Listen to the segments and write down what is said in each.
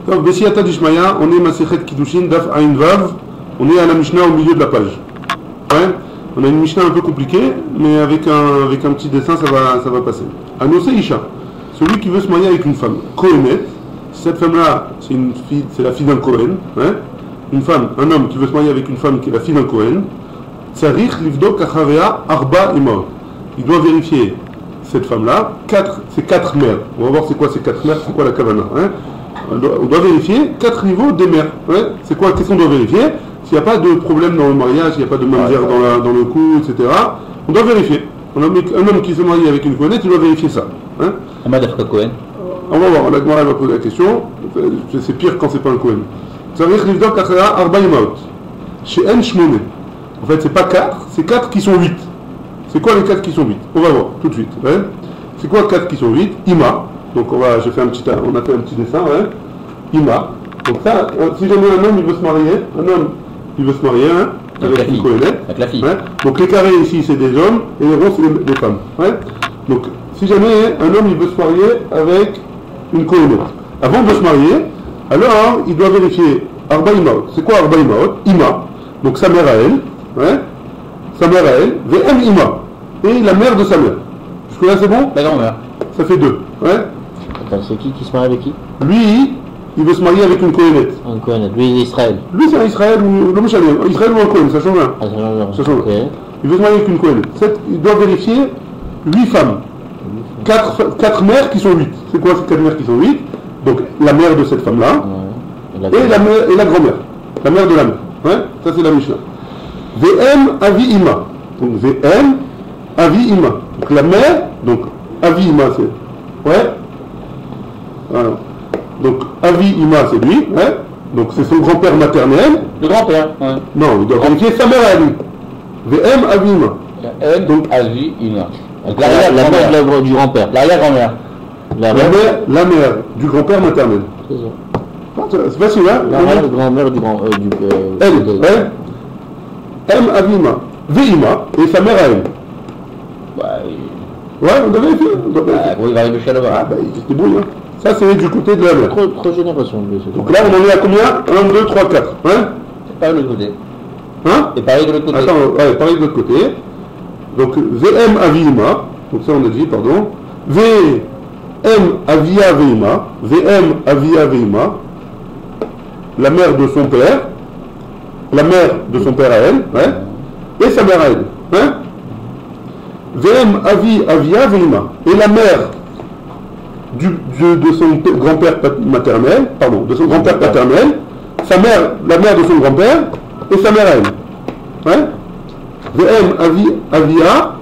Donc, Bessiata Dishmaya, on est Masechet Kiddushin, Daf Ain Vav, on est à la Mishnah au milieu de la page. Ouais, on a une Mishnah un peu compliquée, mais avec un petit dessin, ça va passer. Anosé Isha, celui qui veut se marier avec une femme, Kohenet, cette femme-là, c'est la fille d'un Kohen, hein? Une femme, un homme qui veut se marier avec une femme qui est la fille d'un Kohen, Tsarich Livdok Achavea Arba Imot. Il doit vérifier cette femme-là, c'est 4 mères. On va voir c'est quoi ces 4 mères, c'est quoi la kavana. Hein? On doit vérifier 4 niveaux des mères. Ouais? C'est quoi? Qu'est-ce qu'on doit vérifier? S'il n'y a pas de problème dans le mariage, il n'y a pas de mamzer dans le cou, etc. On doit vérifier. Un homme qui se marie avec une Kohenet, il doit vérifier ça. Hein? Ahmad Cohen. On va voir, la Gemara va poser la question. C'est pire quand c'est pas un Kohen. Tzarich livdok achara arba imaot. Chez En Shmone. En fait, c'est pas 4, c'est 4 qui sont 8. C'est quoi les 4 qui sont 8? On va voir tout de suite. Ouais. C'est quoi 4 qui sont 8? Ima. Donc on a fait un petit dessin. Ouais. Ima. Donc ça, si jamais un homme il veut se marier, hein, avec une Kohenet. Avec la fille. Ouais. Donc les carrés ici c'est des hommes et les ronds c'est des femmes. Ouais. Donc si jamais un homme il veut se marier avec une Kohenet, avant de se marier, alors il doit vérifier Arba Imaot. C'est quoi Arba Imaot? Ima. Donc sa mère à elle. Ouais. Sa mère à elle, VM Ima, et la mère de sa mère. Jusque-là, c'est bon? La grand-mère. Ça fait 2. Ouais. Attends, c'est qui se marie avec qui? Lui, il veut se marier avec une Kohenet. Un Kohen, lui il est Israël. Lui, c'est un Israël ou le Mouchalem. Israël ou un Kohen, ça change rien. Ah, Ça change rien. Okay. Il veut se marier avec une Kohenet. Il doit vérifier 8 femmes. 4 mères qui sont 8. C'est quoi ces 4 mères qui sont 8? Donc, la mère de cette femme-là, Ouais. et la grand-mère. La mère de la mère. Ouais. Ça, c'est la Mishnah. VM Avi Ima. Donc VM Avi Ima. Donc la mère, donc Avi Ima c'est. Ouais. Voilà. Donc Avi Ima c'est lui. Ouais. Donc c'est son grand-père maternel. Le grand-père. Ouais. Non, il doit vérifier sa mère à lui. VM Avi Ima. M Donc a vu une. Donc La mère du grand-père. L'arrière-grand-mère. La la mère du grand-père maternel. C'est ça. C'est facile, hein? La grand-mère du Elle, ouais. M Avima, Veima, et sa mère à elle. Ouais, on doit vérifier. Il va arriver jusqu'à là-bas. Ah, bah, il se débrouille, hein. Ça, c'est du côté de la mère. Trop génération, lui. Donc là, on en est à combien? 1, 2, 3, 4. Hein? C'est pareil de l'autre côté. Hein? C'est pareil de l'autre côté. Attends, ouais, pareil de l'autre côté. Donc, VM Avima, donc ça, on a dit, pardon. VM Avia Veima, VM Avia Veima, la mère de son père. La mère de son père à elle, ouais, et sa mère à elle. Hein? VM Avi Avia Veima. Et la mère de son grand-père maternel, pardon, de son grand-père paternel, sa mère, la mère de son grand-père, et sa mère à elle. Ouais? VM Avi Avia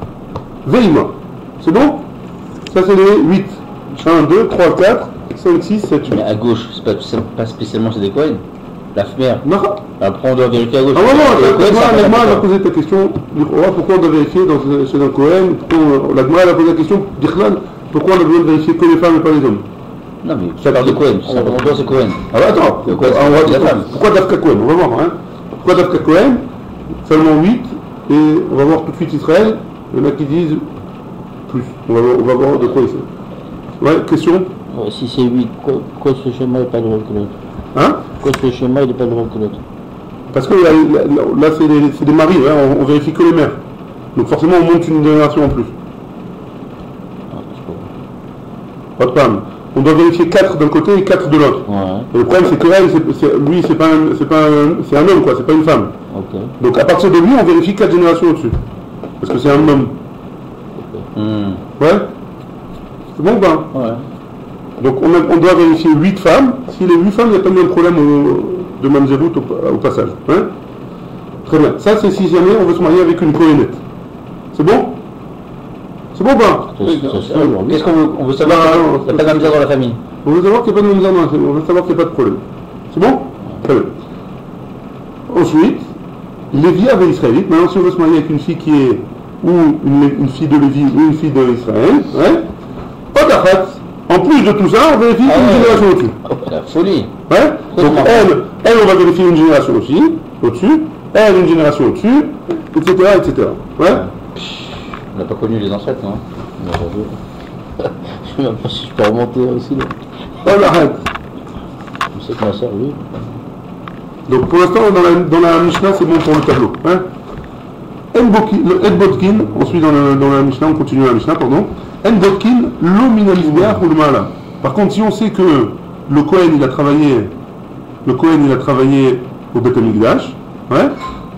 Veima. C'est bon? Ça c'est les 8. 1, 2, 3, 4, 5, 6, 7, 8. Mais à gauche, c'est pas spécialement chez des Cohen. La mère. Non. Après, on doit vérifier à gauche. Ah non, la Gemara a posé ta question. Pourquoi on doit vérifier chez un Cohen? La Gemara a posé la question. Pourquoi on a besoin de vérifier que les femmes et pas les hommes? Non, mais ça parle de Cohen. Simplement, c'est Cohen. Ah bah attends. Pourquoi Dafka Cohen? On va voir. Hein. Pourquoi Dafka Cohen? Seulement 8. Et on va voir tout de suite Israël. Il y en a qui disent plus. On va voir de quoi il s'agit. Ouais, question? Si c'est 8, pourquoi ce schéma n'est pas le même que l'autre? Hein? Pourquoi ce schéma n'est pas le même que l'autre? Parce que là c'est des maris, hein, on vérifie que les mères. Donc forcément on monte une génération en plus. Pas de problème. On doit vérifier 4 d'un côté et 4 de l'autre. Ouais. Et le problème c'est que elle, lui c'est un homme quoi, c'est pas une femme. Ok. Donc à partir de lui on vérifie 4 générations au-dessus. Parce que c'est un homme. Ouais? C'est bon ou pas? Ouais. Donc on doit vérifier 8 femmes. Si les 8 femmes, il n'y a pas de problème de mamzerout au passage. Hein? Très bien. Ça c'est si jamais on veut se marier avec une Kohenet. C'est bon? C'est bon ou pas? Qu'est-ce qu'on veut savoir? Il n'y a pas de dans la famille. On veut savoir qu'il n'y a pas de mamzer dans la famille. On veut savoir qu'il n'y a pas de problème. C'est bon? Très bien. Ensuite, Lévi avait Israélite. Maintenant si on veut se marier avec une fille qui est ou une fille de Lévi ou une fille d'Israël, ouais? Pas d'achat. En plus de tout ça, on vérifie une génération au-dessus. La folie. Ouais? Donc elle, on va vérifier une génération aussi, au-dessus, elle une génération au-dessus, etc. etc. Ouais? On n'a pas connu les ancêtres, non? Je ne sais même pas si je peux remonter aussi. Là. On arrête. Ma sœur, oui. Donc pour l'instant, dans la Mishnah, c'est bon pour le tableau. Hein. En Botkin, ensuite dans la Mishnah, on continue la Mishnah, pardon. En Botkin, lo min al-mizbeach ou le ma'ala. Par contre, si on sait que le Kohen il a travaillé au Beth Amikdash, ouais,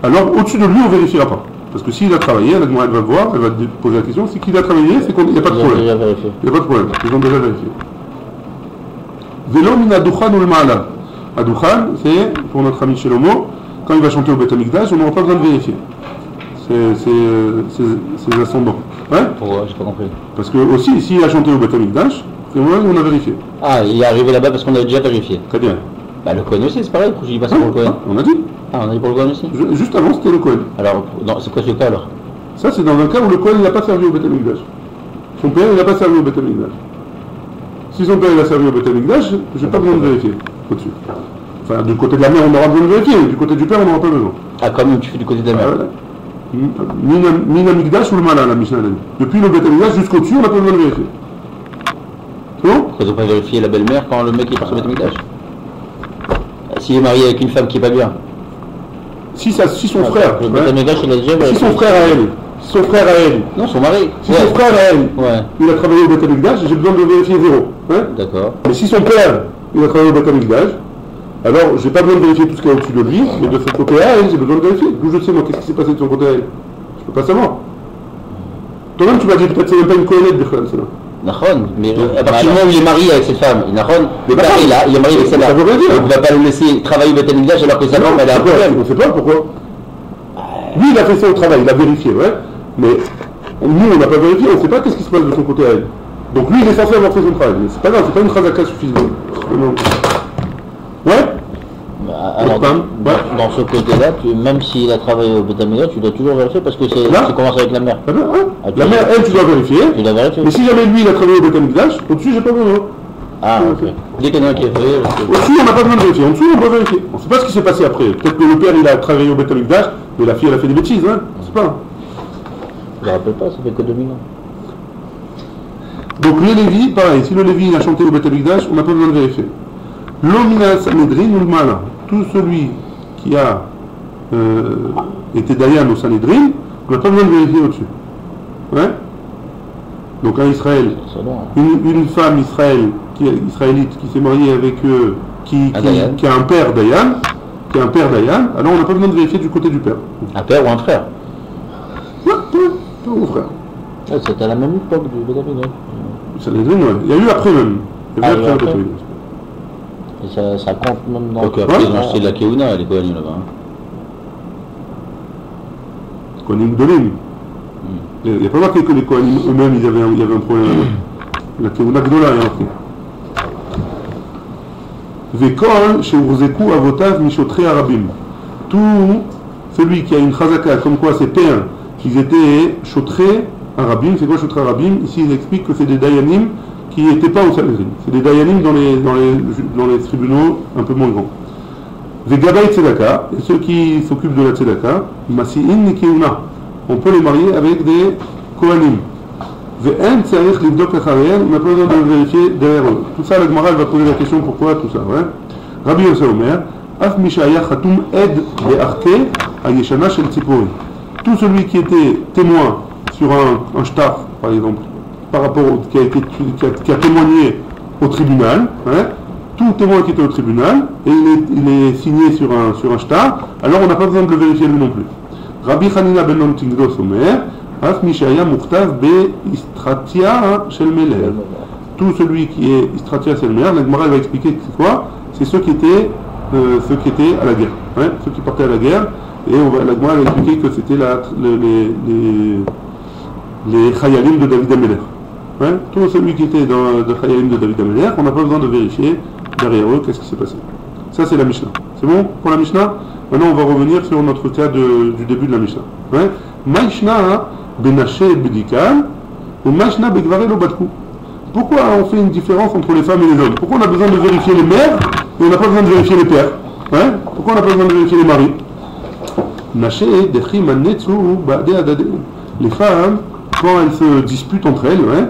alors au-dessus de lui on ne vérifiera pas. Parce que s'il a travaillé, la Gemara elle va voir, elle va te poser la question, c'est qu'il a travaillé, c'est qu'il n'y a pas de problème. Il n'y a pas de problème, ils ont déjà vérifié. Velo min adukhan ou le ma'ala. Adukhan, c'est pour notre ami Shelomo, quand il va chanter au Beth Amikdash, on n'aura pas besoin de vérifier. Ses ascendants. Ouais. Pourquoi? J'ai pas compris. Parce que aussi, s'il a chanté au Beth Amikdash, c'est moi on a vérifié. Ah, il est arrivé là-bas parce qu'on avait déjà vérifié. Très bien. Bah le Kohen aussi, c'est pareil, pourquoi je dis pas ça pour le Kohen? On a dit. Ah, on a dit pour le Kohen aussi? Juste avant, c'était le Kohen. Alors, c'est quoi ce cas alors? Ça, c'est dans un cas où le Kohen n'a pas servi au Beth Amikdash. Son père, il n'a pas servi au Beth Amikdash. Si son père, il a servi au Beth Amikdash, je n'ai pas besoin de vérifier au-dessus. Enfin, du côté de la mère, on aura besoin de vérifier, mais du côté du père, on n'aura pas besoin. Ah, comme tu fais du côté de la mère. Ah, voilà. Min Amikdash ou le Mala, la Mishnah. Depuis le Beth Amikdash jusqu'au-dessus, on n'a pas besoin de vérifier. C'est bon? Pourquoi ils n'ont pas vérifié la belle-mère quand le mec est parti au Beth Amikdash? S'il est marié avec une femme qui est pas bien. Si son frère. Le Beth Amikdash, il a déjà Si son frère à elle. Son frère à elle. Non, son mari. Si son frère à elle, ouais. Il a travaillé au Beth Amikdash, j'ai besoin de vérifier zéro. Hein? D'accord. Mais si son père, il a travaillé au Beth Amikdash, alors j'ai pas besoin de vérifier tout ce qu'il y a au-dessus de lui, mais de son côté à elle, j'ai besoin de vérifier. D'où je sais moi, qu'est-ce qui s'est passé de son côté à elle? Je peux pas savoir. Toi-même tu m'as dit peut-être que c'est même pas une cohérente de frère, cela. Nahon, mais à partir du moment où il est marié avec cette femme, Nahon, le père est là, il est marié avec celle-là. Ça veut rien dire. Donc on ne va pas le laisser travailler au Beth Amikdash alors que sa femme elle a un problème. On ne sait pas pourquoi. Lui il a fait ça au travail, il a vérifié, ouais. Mais nous on n'a pas vérifié, on ne sait pas qu'est-ce qui se passe de son côté à elle. Donc lui il est censé avoir fait son travail, mais c'est pas grave, c'est pas une chazaka suffisante. Ouais. Alors, dans ce côté-là, même s'il a travaillé au Beth Amikdash, tu dois toujours vérifier parce que tu commences avec la mère. Ouais. La mère, elle, tu dois vérifier. Tu dois vérifier. Mais si jamais lui, il a travaillé au Beth Amikdash, au-dessus, j'ai pas besoin. Ah, ok. Dès qu'il y en a un qui est fait. Au-dessus, on n'a pas besoin de vérifier. En dessous, on doit vérifier. On ne sait pas ce qui s'est passé après. Peut-être que le père, il a travaillé au Beth Amikdash, mais la fille, elle a fait des bêtises, hein. On ne sait pas. Je ne me rappelle pas, ça fait que 2000 ans. Donc, le Lévi, pareil. Si le Lévi, il a chanté au Beth Amikdash, on n'a pas besoin de vérifier. L'Omina Sanhedrin ou le Mala. Tout celui qui a été Dayan au Sanhedrin, on n'a pas besoin de vérifier au-dessus. Ouais. Donc un Israël, une femme israélite qui s'est mariée avec qui a un père Dayan, alors on n'a pas besoin de vérifier du côté du père. Un père ou un frère? Ouais, père ou frère. C'était à la même époque du Beth Amikdash. Sanhedrin, ouais. Il y a eu après même. Il y a eu après le Beth Amikdash. Et ça compte même dans... Donc après, ils ont acheté de la Keuna, les Kohanim là-bas. Kohanim Gdolim. Il n'y a pas marqué que les Kohanim eux-mêmes, il y avait un problème. La Keuna Gdola, il y a marqué. Vekol, Sheurzeku, Avotav, Mishotre, Arabim. Tout celui qui a une chazaka, comme quoi ses pères, qu'ils étaient Shotre, Arabim. C'est quoi Shotre, Arabim? Ici, il explique que c'est des Dayanim qui n'étaient pas au Sanhedrin. C'est des Dayanim dans les tribunaux un peu moins grands. Vegabay Tzedaka, et ceux qui s'occupent de la Tzedaka, Masi'in Nikeuna. On peut les marier avec des Kohanim. Ve'en tzarich livdok achareen, on n'a pas besoin de vérifier derrière eux. Tout ça, la Gemara va poser la question pourquoi tout ça. Ouais. Rabbi Yosef Omer, Af Mishaya Khatoum Ed Be'arke Ayeshana Shel Tzipori. Tout celui qui était témoin sur un shtar, par exemple, par rapport qui a témoigné au tribunal, hein, tout témoin qui était au tribunal, et il est signé sur un shtar, alors on n'a pas besoin de le vérifier lui non plus. Rabbi Hanina ben Tingdos Omer, As Mishaya Mukhtav be Istratia Shel Meler. Tout celui qui est Istratia Shel Meler, la Gemara va expliquer c'est quoi? C'est ceux qui étaient à la guerre, hein, ceux qui partaient à la guerre, et la Gemara va expliquer que c'était les Chayalim de David Ameler. Ouais, tout celui qui était dans de Chayalim de David Ameler, on n'a pas besoin de vérifier derrière eux qu'est-ce qui s'est passé. Ça c'est la Mishnah. C'est bon pour la Mishnah? Maintenant on va revenir sur notre cas du début de la Mishnah. Ouais. Mishnah benaché et bedikal ou Mishnah begvaré lo batkou. Pourquoi on fait une différence entre les femmes et les hommes? Pourquoi on a besoin de vérifier les mères et on n'a pas besoin de vérifier les pères? Ouais. Pourquoi on n'a pas besoin de vérifier les maris? Naché dechim anetsu ba'de adade. Les femmes, quand elles se disputent entre elles, ouais,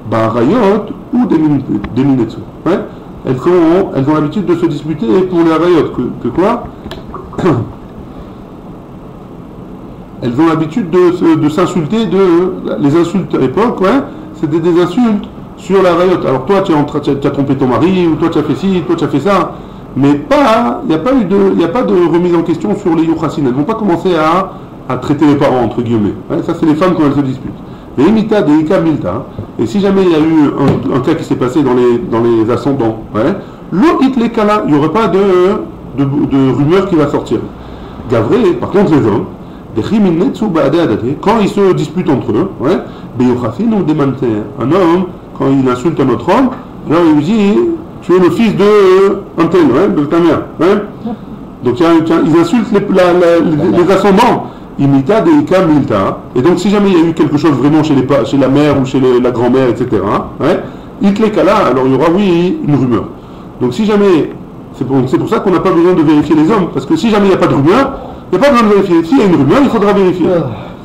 bah rayot ou des minetsu. Ouais. elles ont l'habitude de se disputer pour les rayot. Que quoi? Elles ont l'habitude de s'insulter, les insultes à l'époque, ouais, c'était des insultes sur la rayot. Alors toi, tu as trompé ton mari, ou toi tu as fait ci, toi tu as fait ça, mais il n'y a pas de remise en question sur les yuchassin. Elles ne vont pas commencer à traiter les parents, entre guillemets. Ouais, ça, c'est les femmes quand elles se disputent. Les imita des ika milta, et si jamais il y a eu un cas qui s'est passé dans les ascendants, ouais, lo it les kala, il n'y aurait pas de rumeur qui va sortir. Gavré, par contre, les hommes, quand ils se disputent entre eux, ouais, un homme, quand il insulte un autre homme, alors il lui dit, tu es le fils de un tel, ouais, de ta mère. Ouais. Donc ils insultent les ascendants. Imita des ika milta. Et donc si jamais il y a eu quelque chose vraiment chez la mère ou chez la grand-mère, etc., ouais, itlekala, alors il y aura oui une rumeur. Donc si jamais, c'est pour ça qu'on n'a pas besoin de vérifier les hommes, parce que si jamais il n'y a pas de rumeur, il n'y a pas besoin de vérifier. S'il y a une rumeur, il faudra vérifier.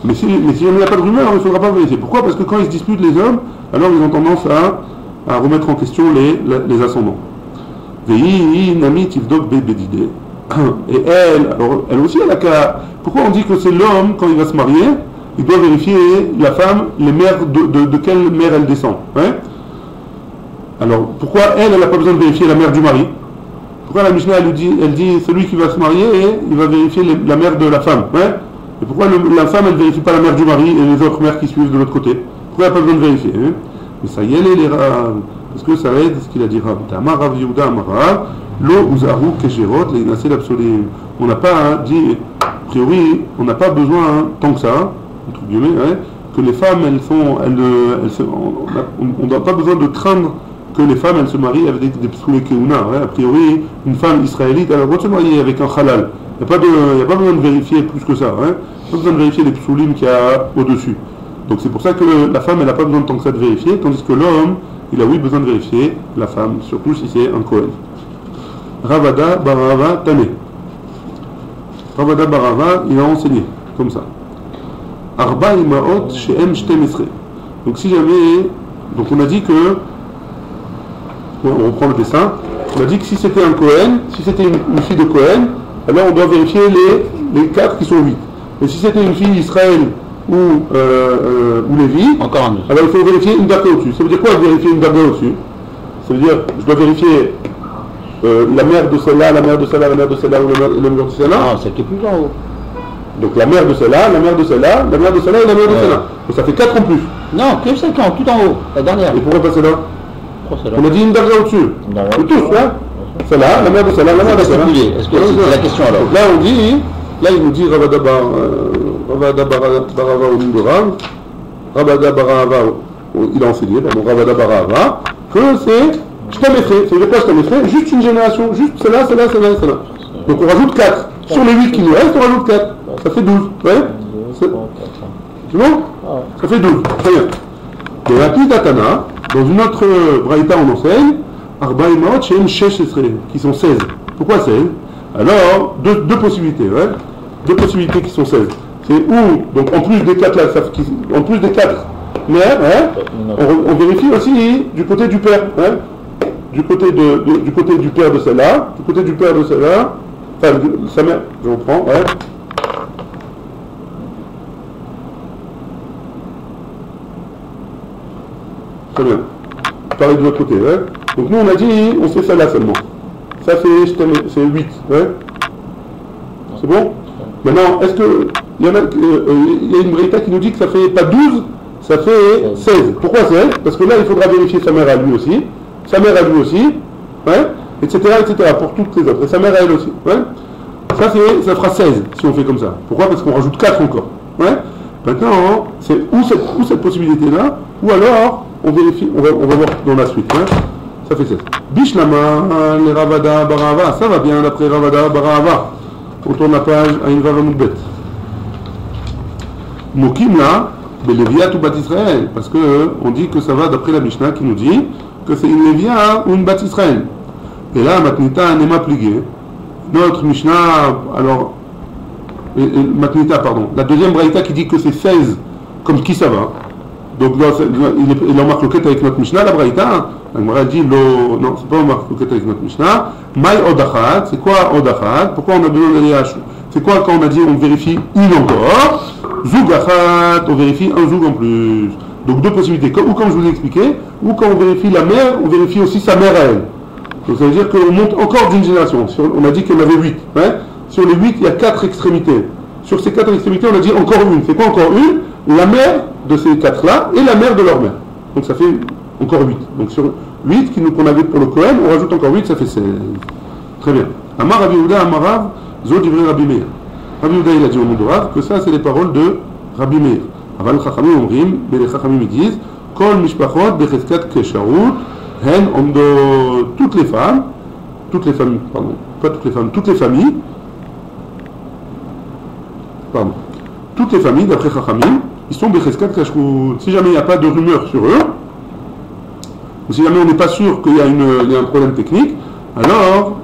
Mais si jamais il n'y a pas de rumeur, il ne faudra pas vérifier. Pourquoi? Parce que quand ils se disputent les hommes, alors ils ont tendance à remettre en question les ascendants. Vei nami tivdok bedide. Et elle aussi, elle a qu'à... Pourquoi on dit que c'est l'homme, quand il va se marier, il doit vérifier la femme, les mères de quelle mère elle descend, ouais. Alors, pourquoi elle n'a pas besoin de vérifier la mère du mari? Pourquoi la Mishnah, elle dit celui qui va se marier, il va vérifier la mère de la femme, ouais. Et pourquoi la femme, elle ne vérifie pas la mère du mari et les autres mères qui suivent de l'autre côté? Pourquoi elle n'a pas besoin de vérifier, hein? Mais ça y est, les Rav. Parce que ça aide ce qu'il a dit Rav. Tamar Rav Yehuda Amara. L'eau uzaru kesherot les nasel absolument. On n'a pas dit, a priori, on n'a pas besoin tant que ça, entre guillemets, ouais, que les femmes, on n'a pas besoin de craindre que les femmes, elles se marient avec des psoulé keuna. Ouais. A priori, une femme israélite, elle a le droit de se marier avec un halal. Il n'y a pas besoin de vérifier plus que ça. Ouais. Pas besoin de vérifier les psoulim qu'il y a au-dessus. Donc c'est pour ça que la femme, elle n'a pas besoin de tant que ça de vérifier, tandis que l'homme, il a oui besoin de vérifier la femme, surtout si c'est un Kohen. Ravada Barava Tane. Ravada Barava, il a enseigné, comme ça. Arba Imaot She'em Shtemesre. Donc si jamais... Donc on a dit que... On reprend le dessin. On a dit que si c'était un Kohen, si c'était une fille de Kohen, alors on doit vérifier les 4 qui sont 8. Et si c'était une fille Israël ou Lévi, alors il faut vérifier une darga au-dessus. Ça veut dire quoi vérifier une darga au-dessus? Ça veut dire, je dois vérifier la mère de celle-là, la mère de celle-là, la mère de celle-là ou la mère de celle-là. Non, celle qui est plus en haut. Donc la mère de celle-là, la mère de celle-là, la mère de celle-là et la mère de celle-là. Donc ça fait 4 en plus. Non, que celle qui est tout en haut, la dernière. Et pourquoi pas celle-là? On a dit une darga au-dessus. De tous, là. Celle-là, la mère de celle-là, la mère de celle-là. Est-ce que c'est la question alors? Donc là on dit, là il nous dit Ravada Barava au nom de Rav, Ravada Barava, il a enseigné, donc Ravada Barava, que c'est Shtemesre. C'est quoi Shtemesre? Juste une génération, juste celle-là, celle-là, celle-là, celle-là. Donc on rajoute 4. Sur les 8 qui nous restent, on rajoute 4. Ça fait 12. Ouais. C'est bon? Ça fait 12. Très bien. Et la petite Atana, dans une autre braïta on enseigne, Arba Imaot She'em Shesh Esre, qui sont 16. Pourquoi 16? Alors, deux possibilités, ouais. Deux possibilités qui sont 16. C'est où, donc en plus des 4 là, en plus des 4 mères, hein, on vérifie aussi du côté du père, hein, du côté du père de celle-là, du côté du père de celle-là, enfin de sa mère, je reprends, ouais. Très bien. Pareil de l'autre côté, ouais. Donc nous on a dit, on fait celle-là seulement. Ça c'est 8, ouais. C'est bon? Maintenant, est-ce que il y a une braïta qui nous dit que ça fait pas 12, ça fait 16. Pourquoi 16? Parce que là, il faudra vérifier sa mère à lui aussi, sa mère à lui aussi, ouais, etc., pour toutes les autres. Et sa mère à elle aussi, ouais. Ça fera 16 si on fait comme ça. Pourquoi? Parce qu'on rajoute 4 encore, ouais. Maintenant, c'est où cette possibilité-là, ou alors, on vérifie, on va voir dans la suite, hein. Ça fait 16. Bishlama, les Ravada Barava, ça va bien d'après Ravada Barava. On tourne la page à une vava moudbet. Mokim là, Léviat ou Bat Israël, parce que on dit que ça va d'après la Mishnah qui nous dit que c'est une Léviat ou une Bat Israël. Et là, Matnita n'est pas plié. Notre Mishnah, alors, Matnita, pardon, la deuxième braïta qui dit que c'est 16, comme qui ça va? Donc il est en marque avec notre Mishnah, la Braïta. La Gemara dit non, c'est pas en marque avec notre Mishnah. Maï Odachat, c'est quoi Odachat? Pourquoi on a besoin d'aller à c'est quoi quand on a dit on vérifie une encore? Zougachat, on vérifie un zoug en plus. Donc deux possibilités, ou comme je vous ai expliqué, ou quand on vérifie la mère, on vérifie aussi sa mère à elle. Donc ça veut dire qu'on monte encore d'une génération. On a dit qu'il y en avait 8. Hein? Sur les 8, il y a 4 extrémités. Sur ces 4 extrémités, on a dit encore une. C'est quoi encore une? La mère de ces 4-là et la mère de leur mère. Donc ça fait encore 8. Donc sur 8 qu'on avait pour le Kohen, on rajoute encore 8, ça fait 16. Très bien. Amar Rabbi Yehuda, Amar Rav, Zod Divrei Rabbi Meir. Rabbi Yehuda, il a dit au nom de Rav que ça, c'est les paroles de Rabbi Meir. Aval Chachamim Omrim, mais les Chachamim ils disent Kol Mishpachot Becheskat Kesharut, Hen Omdo, toutes les femmes, pardon, pas toutes les femmes, toutes les familles, pardon, toutes les familles, d'après Chachamim, ils sont Becheskat Kesharut. Si jamais il n'y a pas de rumeur sur eux, ou si jamais on n'est pas sûr qu'il y a un problème technique, alors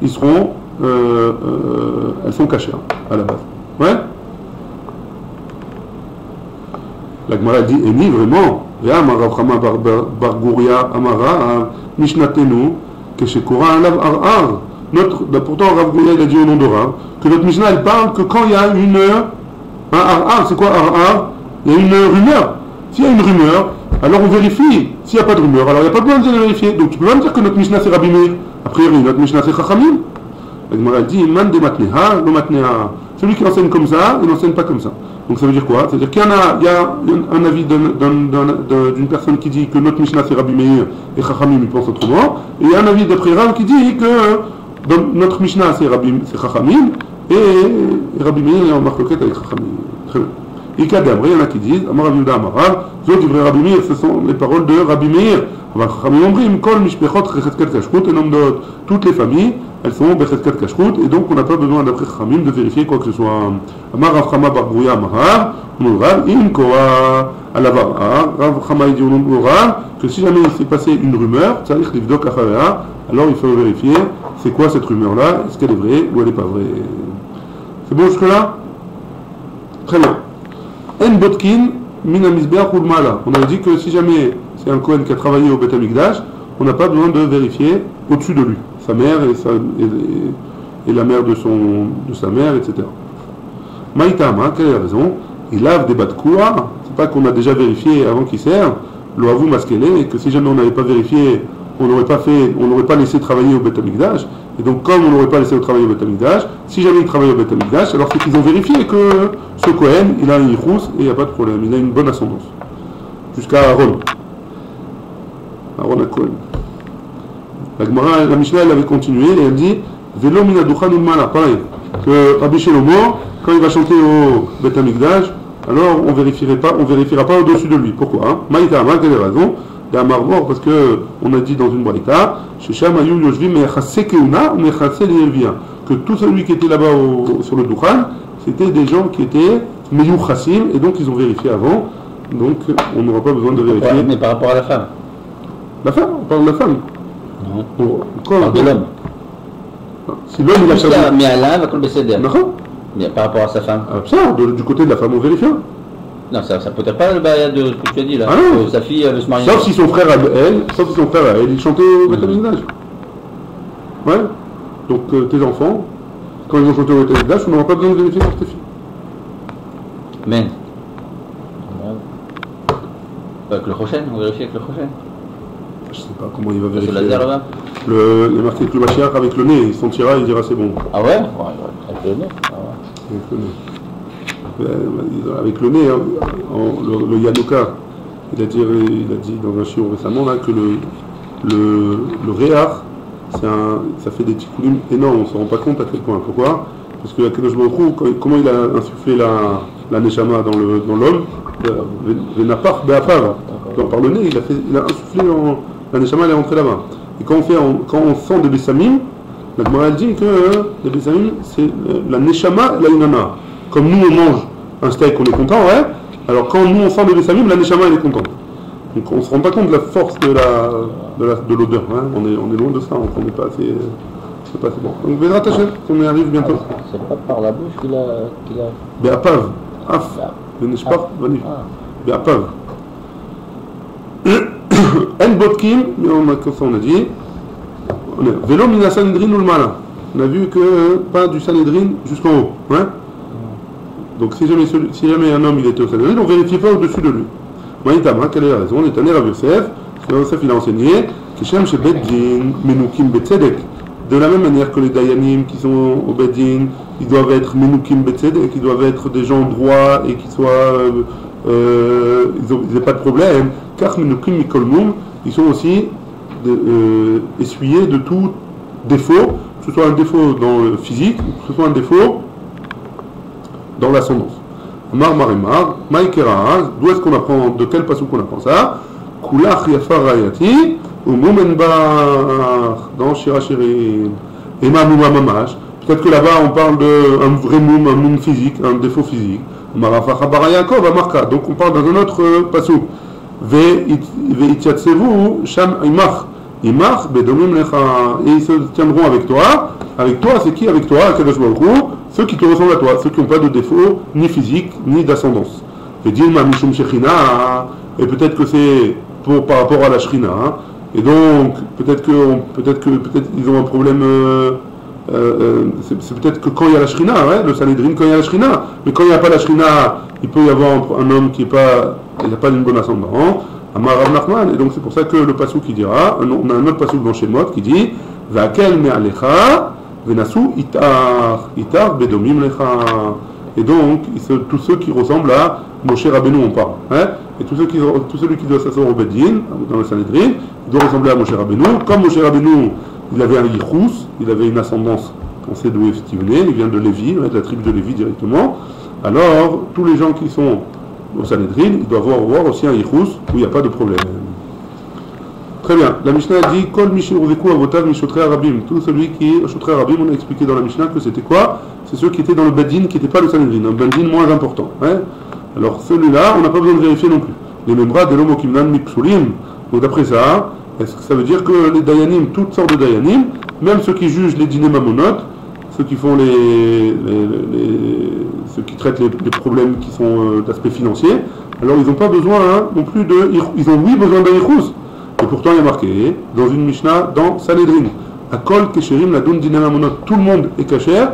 ils seront, elles sont cachées à la base. Ouais. La Gemara dit, Eni, vraiment, pourtant Rav Gouria il a dit au nom de Rav que notre Mishnah elle parle que quand il y a un ar, c'est quoi ar? Il y a une rumeur. S'il y a une rumeur, alors on vérifie. S'il n'y a pas de rumeur, alors il n'y a pas besoin de vérifier. Donc tu peux pas me dire que notre Mishnah c'est Rabbi Meir. A priori, notre Mishnah c'est Chachamim. La Gemara dit, Man de matneha, lo matneha. Celui qui enseigne comme ça, il n'enseigne pas comme ça. Donc ça veut dire quoi? C'est-à-dire qu'il y a un avis d'une personne qui dit que notre Mishnah c'est Rabbi Meir et Chachamim il pense autrement, et il y a un avis d'après Rav qui dit que notre Mishnah c'est Chachamim et Rabbi Meir est en marloquette avec Chachamim. Très bien. Et Kadam, il y en a qui disent, Amar Rabbi Yehuda Amar Rav, Zod Divrei Rabbi Meir, ce sont les paroles de Rabbi Meir. Chachamim Omrim, Kol Mishpechot Cheskat Kashrut et Nomdot, toutes les familles elles sont Becheskat Kashrut, et donc on n'a pas besoin d'après Chachamim de vérifier quoi que ce soit. Amar Rav Chama Bar Brouya Amar Rav, In Koa Alavar Rav Chama dit au nom de Rav que si jamais il s'est passé une rumeur, Tzarich Livdok Achavea, alors il faut vérifier c'est quoi cette rumeur-là, est-ce qu'elle est vraie ou elle n'est pas vraie. C'est bon jusque-là? Très bien. En Botkin Min Amizbeach Ulmala. On avait dit que si jamais c'est un Kohen qui a travaillé au Beth Amikdash, on n'a pas besoin de vérifier au-dessus de lui. Sa mère et la mère de sa mère, etc. Maïtama, quelle est la raison? Il lave des batkoua, c'est pas qu'on a déjà vérifié avant qu'il serve, l'oavou masquelé, et que si jamais on n'avait pas vérifié, on n'aurait pas laissé travailler au Beth Amikdash, et donc comme on n'aurait pas laissé travailler au Beth Amikdash, si jamais il travaille au Beth Amikdash, alors c'est qu'ils ont vérifié que ce Kohen, il a un yichus et il n'y a pas de problème, il a une bonne ascendance. Jusqu'à Aaron. Aaron à Kohen. La Mishnah elle avait continué et elle dit Velo mina duchan ulmala, pareil, que Rabbi Shlomo, quand il va chanter au Beth Amikdash, alors on vérifiera pas au-dessus de lui. Pourquoi? Maïta Amar, quelle est la raison? Il y a Marmor parce que on a dit dans une braïta, que tout celui qui était là-bas sur le Duchan, c'était des gens qui étaient Meyou Chassim, et donc ils ont vérifié avant, donc on n'aura pas besoin de vérifier. Ouais, mais par rapport à la femme? La femme? On parle de la femme. Non. On parle de l'homme. Si l'homme il a changé. Mais Allah va comme le D'accord. Mais par rapport à sa femme. Ça, du côté de la femme, on vérifie. Non, ça peut être pas le bail de ce que tu as dit là. Sa fille veut se marier. Sauf si son frère à elle, il chantait au Beth Amikdash. Ouais. Donc tes enfants, quand ils vont chanter au Beth Amikdash, on n'aura pas besoin de vérifier pour tes filles. Mais. Avec le Rochen, on vérifie avec le Rochen. Je sais pas comment il va vérifier. Sur la terre là-bas. Il est marqué que le Mashiach avec le nez, il sentira, il dira c'est bon. Ah ouais? Avec le nez. Avec le nez. Avec le nez, le Yanuka, il a dit dans un shiur récemment là, que le Réar, ça fait des tikkunim énormes, on ne se rend pas compte à quel point. Pourquoi? Parce que la Kadosh Baruch Hu, comment il a insufflé la Neshama dans l'homme, Venapach Be'apav, par le nez, il a insufflé la Neshama, elle est rentrée là-bas. Et quand on sent des Bessamim, la Gemara dit que les Bessamim, c'est la Neshama, la Inana. Comme nous on mange un steak, on est content, ouais. Alors quand nous on sent le bessamim, la neshama elle est contente. Donc on ne se rend pas compte de la force de l'odeur, hein. On est loin de ça, on n'est pas assez, c'est pas assez bon. Donc Vedra Tachet, on y arrive bientôt. C'est pas par la bouche qu'il a... Be'apav, af, venishpach, vanif. Be'apav. En Botkim, comme ça on a dit, Vélo mina Sanhedrin ou le Mala. On a vu que pas du Sanhedrin jusqu'en haut. Hein. Donc si jamais un homme il était au Sanhedrin, on ne vérifie pas au-dessus de lui. Maïtama, quelle est la raison? On est allé à Rav Yosef, Yosef il a enseigné, Kishem chez Beddin, Menukim Betzedek. De la même manière que les Dayanim qui sont au Beddin, ils doivent être Menukim Betzedek, ils doivent être des gens droits et qui soient. Ils n'ont pas de problème, car Menukim Mikolmum, ils sont aussi essuyés de tout défaut, que ce soit un défaut dans le physique, que ce soit un défaut dans l'ascendance. Mar Marimar, Maïkera, d'où est-ce qu'on apprend, de quel passage qu'on apprend ça? Kulach Yafar Rayati, ou Moumenbar, dans Shirachirim, et Mamouma Mamash. Peut-être que là-bas on parle d'un vrai moum, un moum physique, un défaut physique. Marafacha Barayakov, Amarka. Donc on parle dans un autre passage. Ve'ityatsevou, Sham Imach. Imach, Bedomim Lecha. Et ils se tiendront avec toi. Avec toi, c'est qui avec toi? Akadosh Baruch Hu, ceux qui te ressemblent à toi, ceux qui n'ont pas de défaut, ni physique, ni d'ascendance. Et peut-être que c'est par rapport à la Shrina. Hein. Et donc, peut-être ils ont un problème. C'est peut-être que quand il y a la Shrina, ouais, le Sanhedrin, quand il y a la Shrina. Mais quand il n'y a pas la Shrina, il peut y avoir un homme qui n'a pas d'une bonne ascendance. Amar Rav Nachman. Et donc, c'est pour ça que le pasuk qui dira, on a un autre pasuk dans Shemot qui dit Va'akel me'alecha. Venasu itar bedomim lecha. Et donc, tous ceux qui ressemblent à Moshe Rabbeinu, on parle. Hein, et tout celui qui doit s'asseoir au Beddin, dans le Sanhedrin, il doit ressembler à Moshe Rabbeinu. Comme Moshe Rabbeinu, il avait un yichus, il avait une ascendance, on sait d'où il venait, il vient de Lévi, de la tribu de Lévi directement. Alors, tous les gens qui sont au Sanhedrin, ils doivent avoir aussi un yichus où il n'y a pas de problème. Très bien. La Mishnah a dit Kol Mishiruzeku Avotav Mishotrei Arabim. Tout celui qui est Shotrei Arabim, on a expliqué dans la Mishnah que c'était quoi? C'est ceux qui étaient dans le Beddin, qui n'étaient pas le Sanhedrin, un Beddin moins important. Hein. Alors celui-là, on n'a pas besoin de vérifier non plus. Les membras de l'homo kimnan mipsulim. Donc d'après ça, est-ce que ça veut dire que les Dayanim, toutes sortes de Dayanim, même ceux qui jugent les dîners mamonotes, ceux qui font ceux qui traitent les problèmes qui sont d'aspect financier, alors ils n'ont pas besoin non plus ils ont oui besoin d'un yichus. Et pourtant, il y a marqué dans une Mishnah dans Sanhedrin, Akol Kesherim Ladun Dina Mamonot. Tout le monde est kasher,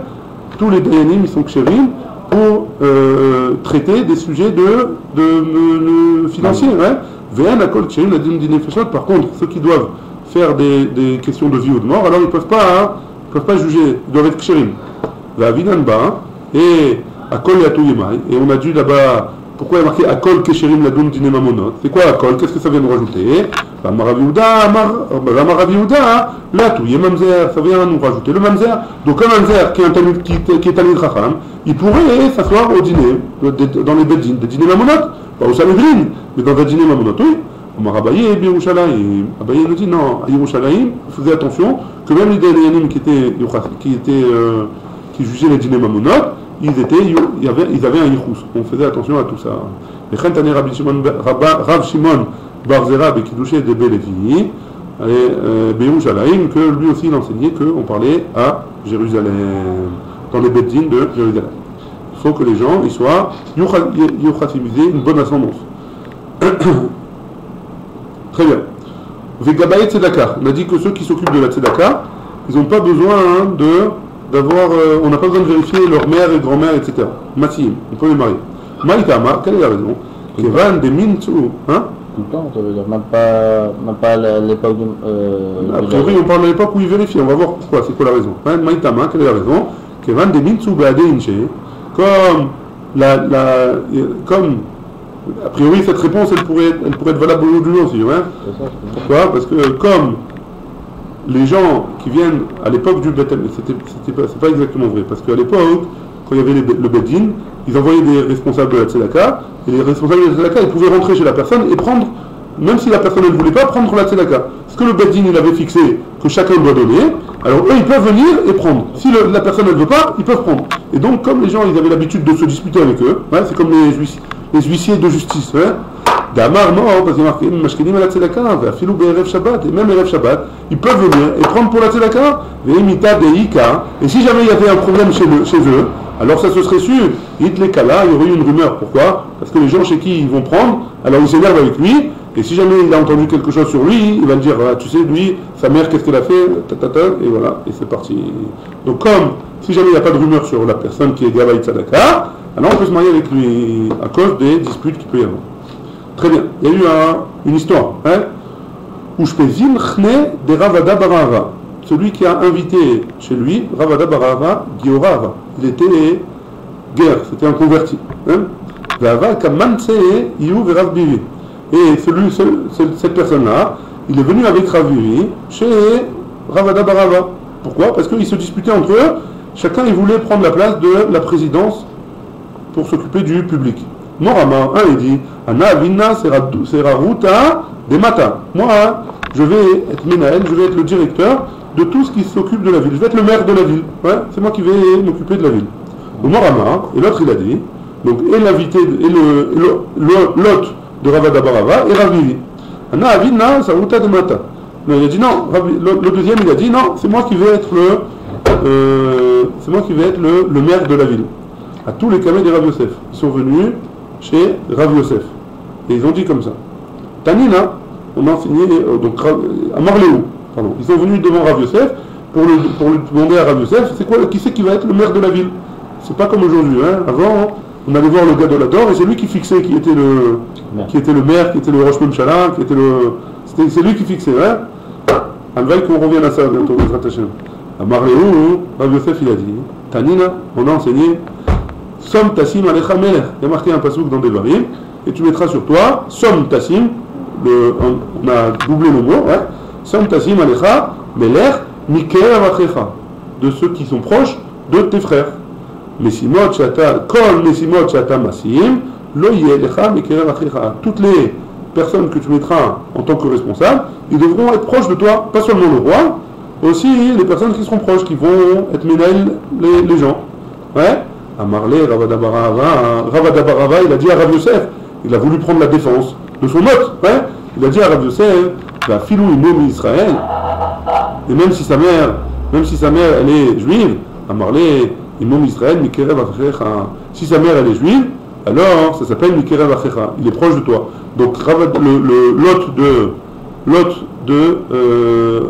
tous les Dayanim ils sont Kesherim pour traiter des sujets de financiers. Ve'en Akol Kesherim Ladun Dina Feshot. Par contre, ceux qui doivent faire des questions de vie ou de mort, alors ils ne peuvent pas juger, ils doivent être Kesherim. Ve'avinan Ba et Akol Yatou Yemai. Et on a dû là-bas. Pourquoi il y a marqué Akol Kesherim Ladun Dine Mamonot? C'est quoi Akol? Qu'est-ce que ça vient nous rajouter? Rav Yehuda, là tout, il y a Mamzer, ça vient nous rajouter le Mamzer. Donc un Mamzer qui est Talmid Chacham, il pourrait s'asseoir au dîner, dans les Beddin, des dîners Mamonot, pas au Sanhedrin, mais dans un dîner Mamonot, oui. Omar Abaye et Yerushalayim. Abaye nous dit non, à Yerushalayim, faisait attention que même les Dayanim qui jugeaient les dîners Mamonot, ils avaient un yichus. On faisait attention à tout ça. Rav Shimon Bar Zera Bekidouché de Belevi et Yerushalayim, que lui aussi il enseignait qu'on parlait à Jérusalem, dans les Beddin de Jérusalem. Il faut que les gens ils soient yuchasimisés, une bonne ascendance. Très bien. Vegabaye Tzedaka. On a dit que ceux qui s'occupent de la Tzedaka, ils n'ont pas besoin on n'a pas besoin de vérifier leur mère et grand-mère, etc. Massim, on peut les marier. Maïtama, quelle est la raison? Kevan de Mintu, hein? Tout le temps, ça veut dire même pas à l'époque du. A priori, on parle de l'époque où ils vérifient, on va voir pourquoi, c'est quoi la raison. Hein? Maïtama, quelle est la raison? Kevan de Mintu Beade Inche, comme a priori cette réponse elle pourrait être valable aujourd'hui aussi, hein? Pourquoi? Parce que comme les gens qui viennent à l'époque du Beth El, c'est pas exactement vrai, parce qu'à l'époque, quand il y avait le Beddin, ils envoyaient des responsables de la Tzedaka, et les responsables de la Tzedaka, ils pouvaient rentrer chez la personne et prendre, même si la personne ne voulait pas, prendre la Tzedaka. Ce que le Beddin il avait fixé, que chacun doit donner, alors eux ils peuvent venir et prendre. Si la personne ne veut pas, ils peuvent prendre. Et donc comme les gens ils avaient l'habitude de se disputer avec eux, c'est comme les huissiers de justice, Damar, non, parce qu'il y a marqué Mashkenim à la Tzedaka, Filou Be'erev Shabbat, et même Erev Shabbat, ils peuvent venir et prendre pour la Tzedaka, Ve'imita Deika, et si jamais il y avait un problème chez eux, alors ça se serait su, il y aurait eu une rumeur. Pourquoi? Parce que les gens chez qui ils vont prendre, alors ils s'énervent avec lui, Et si jamais il a entendu quelque chose sur lui, il va le dire, ah, tu sais, lui, sa mère, qu'est-ce qu'elle a fait, et voilà, et c'est parti. Donc comme, si jamais il n'y a pas de rumeur sur la personne qui est Gavaï Tzadaka, alors on peut se marier avec lui à cause des disputes qu'il peut y avoir. Très bien, il y a eu une histoire, hein, où je fais Zimchne de Ravada Barava, celui qui a invité chez lui Ravada Barava Giorava. Il était guerre, c'était un converti. Hein. Et cette personne-là, il est venu avec Rav Bivi chez Ravada Barava. Pourquoi? Parce qu'ils se disputaient entre eux, chacun il voulait prendre la place de la présidence pour s'occuper du public. Morama, un il dit, Anna Avina sera Ruta des Mata. Moi, je vais être Menaël, je vais être le directeur de tout ce qui s'occupe de la ville. Je vais être le maire de la ville. Ouais, c'est moi qui vais m'occuper de la ville. Donc Morama, et l'autre il a dit, donc et l'invité, et l'hôte de Ravada Barava, et Rav Bivi. Anna Avina sera Ruta des Mata. Non, il a dit non, le deuxième il a dit non, c'est moi qui vais être le maire de la ville. À tous les camés des Rav Yosef, ils sont venus chez Rav Yosef. Et ils ont dit comme ça. Tanina, on a enseigné, donc à Marléou, pardon. Ils sont venus devant Rav Yosef pour lui demander à Rav Yosef, qui c'est qui va être le maire de la ville? C'est pas comme aujourd'hui, hein. Avant, on allait voir le gars de la Dor et c'est lui qui fixait qui était le maire, qui était le Rosh Memshala, c'est lui qui fixait, hein. Alvaï qu'on revienne à ça bientôt, à Marléou, Rav Yosef il a dit, Tanina, on a enseigné, Som Tassim Alecha Melech. Il y a marqué un pasouk dans Devarim, et tu mettras sur toi, Som Tassim, on a doublé le mot, ouais, Som Tassim Alecha Melech Mikerev Achecha, de ceux qui sont proches de tes frères. Mesimot Shata, Kol Mesimot Shata Masim, Lo Yelecha Mikerev Achecha. Toutes les personnes que tu mettras en tant que responsable, ils devront être proches de toi, pas seulement le roi, aussi les personnes qui seront proches, qui vont être Menaël les gens. Ouais. À Marley, Ravada Barava, il a dit à Rav Yosef, il a voulu prendre la défense de son hôte. Ouais. Il a dit à Rav Yosef, la filou inom Israël, et même si sa mère elle est juive, à Marley, inom Israël, Mikerev Achecha. Si sa mère elle est juive, alors ça s'appelle Mikerev Achecha. Il est proche de toi. Donc l'hôte de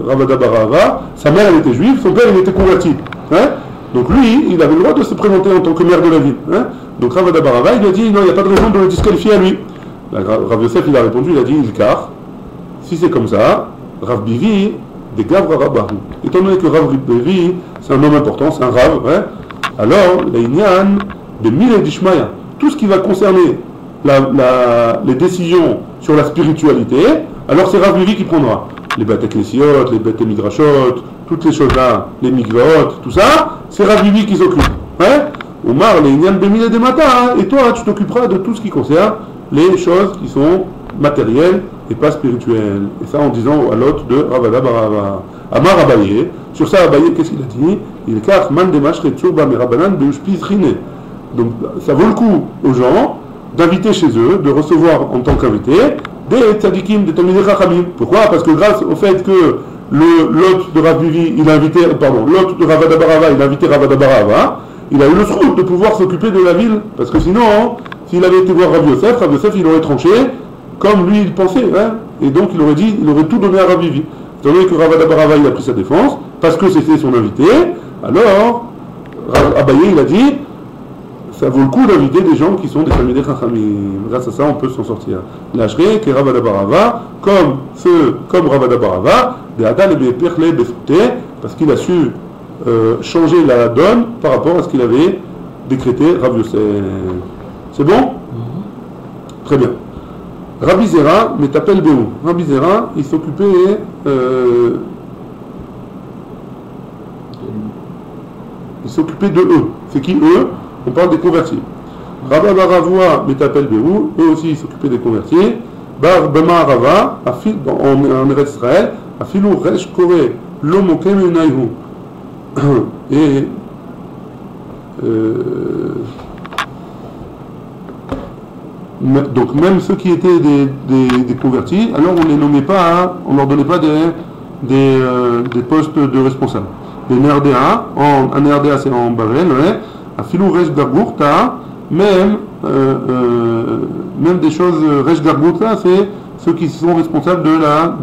Ravada Barava, sa mère elle était juive, son père il était converti. Hein. Donc lui, il avait le droit de se présenter en tant que maire de la ville. Hein. Donc Ravada Barava, il a dit non, il n'y a pas de raison de le disqualifier à lui. Rav Yosef, il a répondu, il a dit Ilkar, si c'est comme ça, Rav Bivi, des Gavra Rabahu. Étant donné que Rav Bivi, c'est un homme important, c'est un Rav, hein, alors, l'Inyan de Mile Dishmaya, tout ce qui va concerner les décisions sur la spiritualité, alors c'est Rav Bivi qui prendra. Les bêtes ecclésiotes, les bêtes migrachotes, toutes les choses-là, les mikvaot, tout ça, c'est Rav Bivi qui s'occupe. Hein? Omar, les Inyan Bemile de Mata, et toi, tu t'occuperas de tout ce qui concerne les choses qui sont matérielles et pas spirituelles. Et ça en disant à l'hôte de Ravada Barava. Amar Abaye, sur ça Abaye, qu'est-ce qu'il a dit? Il kach man demash retsurba merabanan beushpiz chine. Donc ça vaut le coup aux gens d'inviter chez eux, de recevoir en tant qu'invité des tzadikim, des talmidei chachamim. Pourquoi? Parce que grâce au fait que l'hôte de Rav Bivi, l'hôte de Ravada Barava, il a invité Ravada Barava, il a eu le srout de pouvoir s'occuper de la ville. Parce que sinon, s'il avait été voir Rav Yosef, il aurait tranché comme lui il pensait, hein, et donc il aurait tout donné à Rav Bivi. Étant donné que Ravada Barava il a pris sa défense, parce que c'était son invité, alors Abaye il a dit ça vaut le coup d'inviter des gens qui sont des talmidei chachamim. Grâce à ça on peut s'en sortir. L'Ashre qui est Ravada Barava, comme Ravada Barava, des Hadal et Beperle Befute, parce qu'il a su changer la donne par rapport à ce qu'il avait décrété Rav Yosef. C'est bon? Très bien. Rabbi Zera, mais t'appelles Béou. Rabbi Zera, il s'occupait de eux. C'est qui eux? On parle des convertis. Rabba Baravoua, mais t'appelles Béou. Eux aussi, ils s'occupaient des convertis. Bar Bema Rava, en Eretz Israël, Afilou Resh Kore, Lomokem Unayhu. Et donc même ceux qui étaient des convertis, alors on les nommait pas, on leur donnait pas des postes de responsables. Les NRDA, un NRDA c'est en Bavel, ouais, à Filou Resh Gargourta, même des choses Resh Gargourta, c'est ceux qui sont responsables de la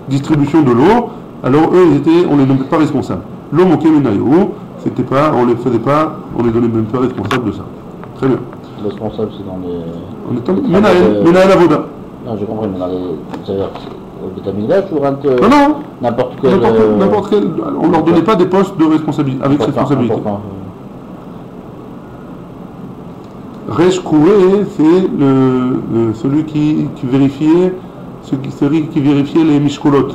distribution de l'eau, alors eux, on les nommait pas responsables. L'eau moké menayo, c'était pas, on les faisait pas, on les donnait même pas responsables de ça. Très bien. Responsable, c'est dans les... On est en Menaël Avoda. Non, j'ai compris, mais dans les... C'est-à-dire, au Betamigdash ou rentre... Non, n'importe quel... N'importe quel... On leur donnait pas des postes de responsabilité, avec responsabilité. Resh Koué, c'est celui qui vérifiait, celui qui vérifiait les mishkolot,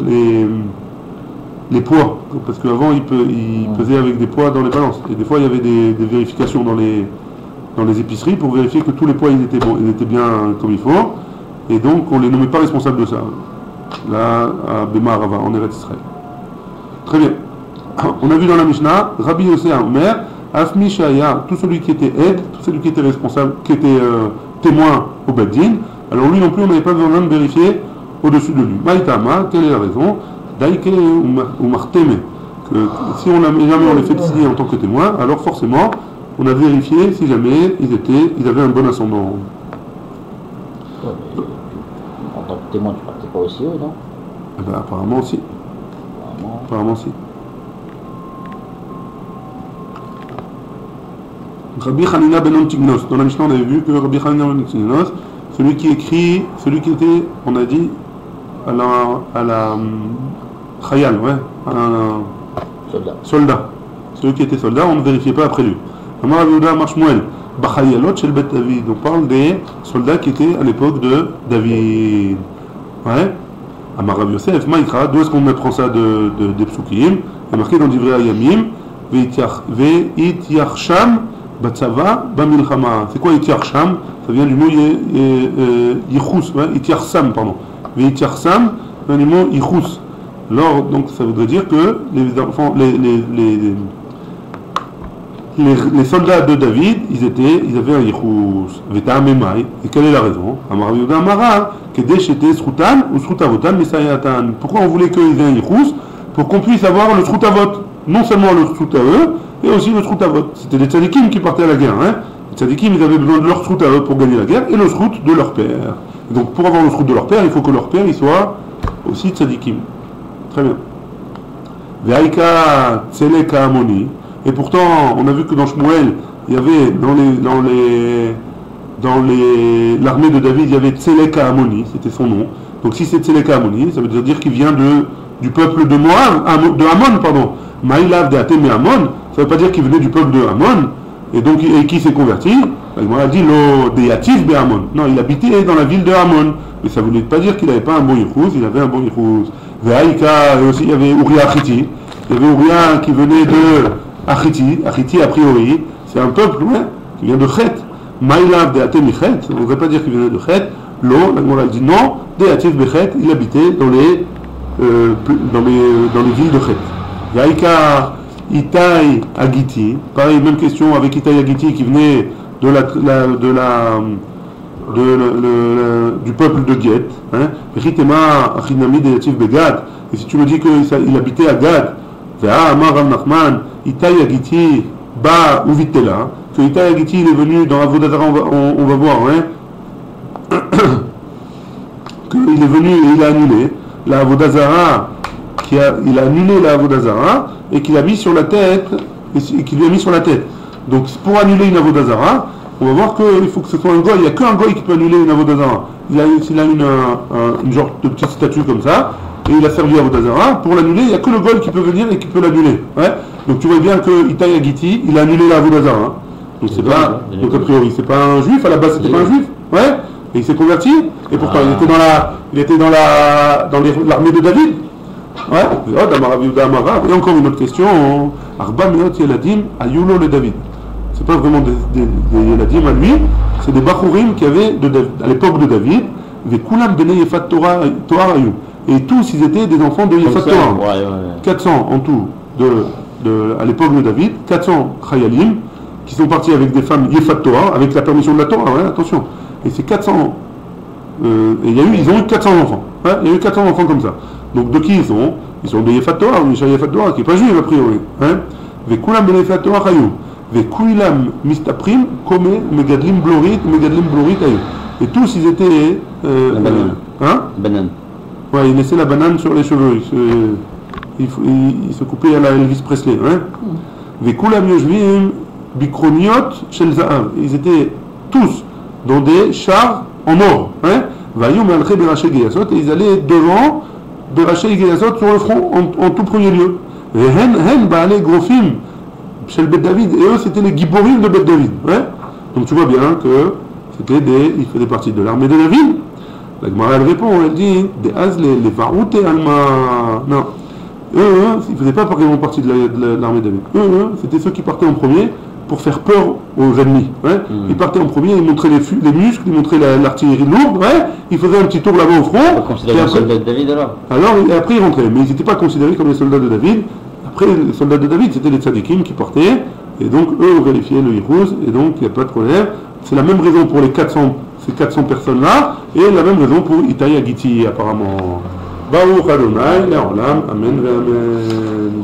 les poids. Parce qu'avant, il pesait avec des poids dans les balances. Et des fois, il y avait des vérifications dans les épiceries pour vérifier que tous les poids ils étaient bien comme il faut, et donc on ne les nommait pas responsables de ça. Là, à Bema Rava, en Eretz Israël. Très bien. On a vu dans la Mishnah, Rabbi Yossé Omer, Afmi Shaya, tout celui qui était aide, tout celui qui était responsable, qui était témoin au Beddin, alors lui non plus on n'avait pas besoin de vérifier au-dessus de lui. Maïtama, quelle est la raison? Daike ou Marteme, que si jamais on les fait signer en tant que témoin, alors forcément on a vérifié si jamais ils avaient un bon ascendant. Ouais, en tant que témoin, tu partais pas aussi haut, non? Eh ben, apparemment si. Apparemment si. Rabbi Hanina ben Antignos. Dans la Mishnah, on avait vu que Rabbi Hanina ben Antignos, celui qui était, on a dit, à la Khayal, ouais, à un soldat. Celui qui était soldat, on ne vérifiait pas après lui. Amar Yehuda Amar Shmuel, Bachayalot shel Bet David. On parle des soldats qui étaient à l'époque de David. Ouais. Amar Rav Yosef, Maïkra, d'où est-ce qu'on apprend ça des psukim? Il est marqué dans Divrei Hayamim, Ve'it-yarsham batzava bamilchama. C'est quoi It-yarsham? Ça vient du mot yichus, ouais, It-yarsam, pardon. Ve'it-yarsam, c'est un mot yichus. Alors, donc ça voudrait dire que les soldats de David, ils avaient un yichus. Veta memai. Et quelle est la raison? Amar Yehuda Amara, kedesh était srutan ou srutavotan misayatan. Pourquoi on voulait qu'ils aient un yichus? Pour qu'on puisse avoir le srutavot. Non seulement le srut à eux, et aussi le srut à eux. C'était les tzadikim qui partaient à la guerre. Hein. Les tzadikim, ils avaient besoin de leur srut à eux pour gagner la guerre, et le srut de leur père. Et donc pour avoir le srut de leur père, il faut que leur père il soit aussi tzadikim. Très bien. Ve'aika tseleka amoni. Et pourtant, on a vu que dans Shmuel, il y avait dans l'armée de David, il y avait Tseleka Amoni, c'était son nom. Donc si c'est Tseleka Amoni, ça veut dire qu'il vient du peuple de Moab, de Ammon, pardon. Maïlav de Atem et Ammon, ça ne veut pas dire qu'il venait du peuple de Ammon, et qui s'est converti. On a dit lo Deyatif be Ammon. Non, il habitait dans la ville de Ammon. Mais ça ne voulait pas dire qu'il n'avait pas un bon yichus, il avait un bon yichus. Ve'aika, et aussi il y avait Uriah Achiti. Il y avait Uriah qui venait de Achiti a priori, c'est un peuple, ouais, qui vient de Chet. Maïlav de Atem et Chet, ça ne voudrait pas dire qu'il venait de Chet. Lo, la Gemara dit non, Deyatif be Chet, il habitait dans les villes de Chet. Yaïka Itaï Agiti, pareil, même question avec Itaï Agiti qui venait du peuple de Geth. Ritema Achinami Deyatif be Gad. Et si tu me dis qu'il habitait à Gad, Amar Rav Nachman, Itaï Agiti Ba Uvitela, que Itaï Agiti il est venu dans Avodazara, on va voir, hein, qu'il est venu et il a annulé la Avodazara. Il a annulé la Avodazara et qu'il a mis sur la tête, et qu'il lui a mis sur la tête. Donc pour annuler une Avodazara, on va voir qu'il faut que ce soit un goy. Il n'y a qu'un goy qui peut annuler une Avodazara. Il a une genre de petite statue comme ça, et il a servi à Avodazara. Pour l'annuler, il n'y a que le goy qui peut venir et qui peut l'annuler. Ouais. Donc tu vois bien que Itaï Agiti, il a annulé la Avodazara. Donc c'est pas, donc a priori c'est pas un juif, à la base c'était pas un juif. Ouais. Et il s'est converti, et pourtant il était dans l'armée de David. Ouais, et encore une autre question. Arba Meot Yeladim Ayulo le David. C'est pas vraiment des Yeladim à lui, c'est des Bachurim qui avaient à l'époque de David, Vekulam Bene Yefat Torah Ayu. Et tous ils étaient des enfants de Yefat Torah. Ouais. 400 en tout à l'époque de David, 400 Chayalim qui sont partis avec des femmes Yefat Torah, avec la permission de la Torah, ouais, attention. Et ces 400, ils ont eu 400 enfants. Ouais, il y a eu 400 enfants comme ça. Donc de qui ils sont? Ils sont de Yefat Torah, Misha Yefat Torah, qui n'est pas juif a priori. Vekulam ben Yefat Torah Hayu. Vekulam mistaprim kome megadlim blorit ayu. Et tous, ils étaient... La banane. Hein? Banane. Ouais, ils laissaient la banane sur les cheveux. Ils se coupaient à la Elvis Presley. Hein? Vekulam yoshvim bikroniot shel za'av. Ils étaient tous dans des chars en or. Hein? Vayum alche beraché geyasot. Et ils allaient devant beraché geyasot sur le front en tout premier lieu. Hen ba'ale grofim shel Bet David. Et eux, c'était les giborim de Bet David. Ouais? Donc tu vois bien que ils faisaient partie de l'armée de David. La Gemara elle répond, elle dit des az les varoute alma. Non. Eux, ils ne faisaient pas partie de l'armée de David. Eux, c'était ceux qui partaient en premier pour faire peur aux ennemis. Ouais. Ils partaient en premier, ils montraient les muscles, ils montraient l'artillerie lourde, ouais. Ils faisaient un petit tour là-bas au front. Pas considérés comme soldats de David alors. Et après ils rentraient, mais ils n'étaient pas considérés comme les soldats de David. Après, les soldats de David, c'était les tzadikim qui portaient, et donc eux ont vérifié le Yirouz, et donc il n'y a pas de problème. C'est la même raison pour ces 400 personnes-là, et la même raison pour Itaï Agiti, apparemment. Baruch Adonai, Le'olam, Amen, Amen.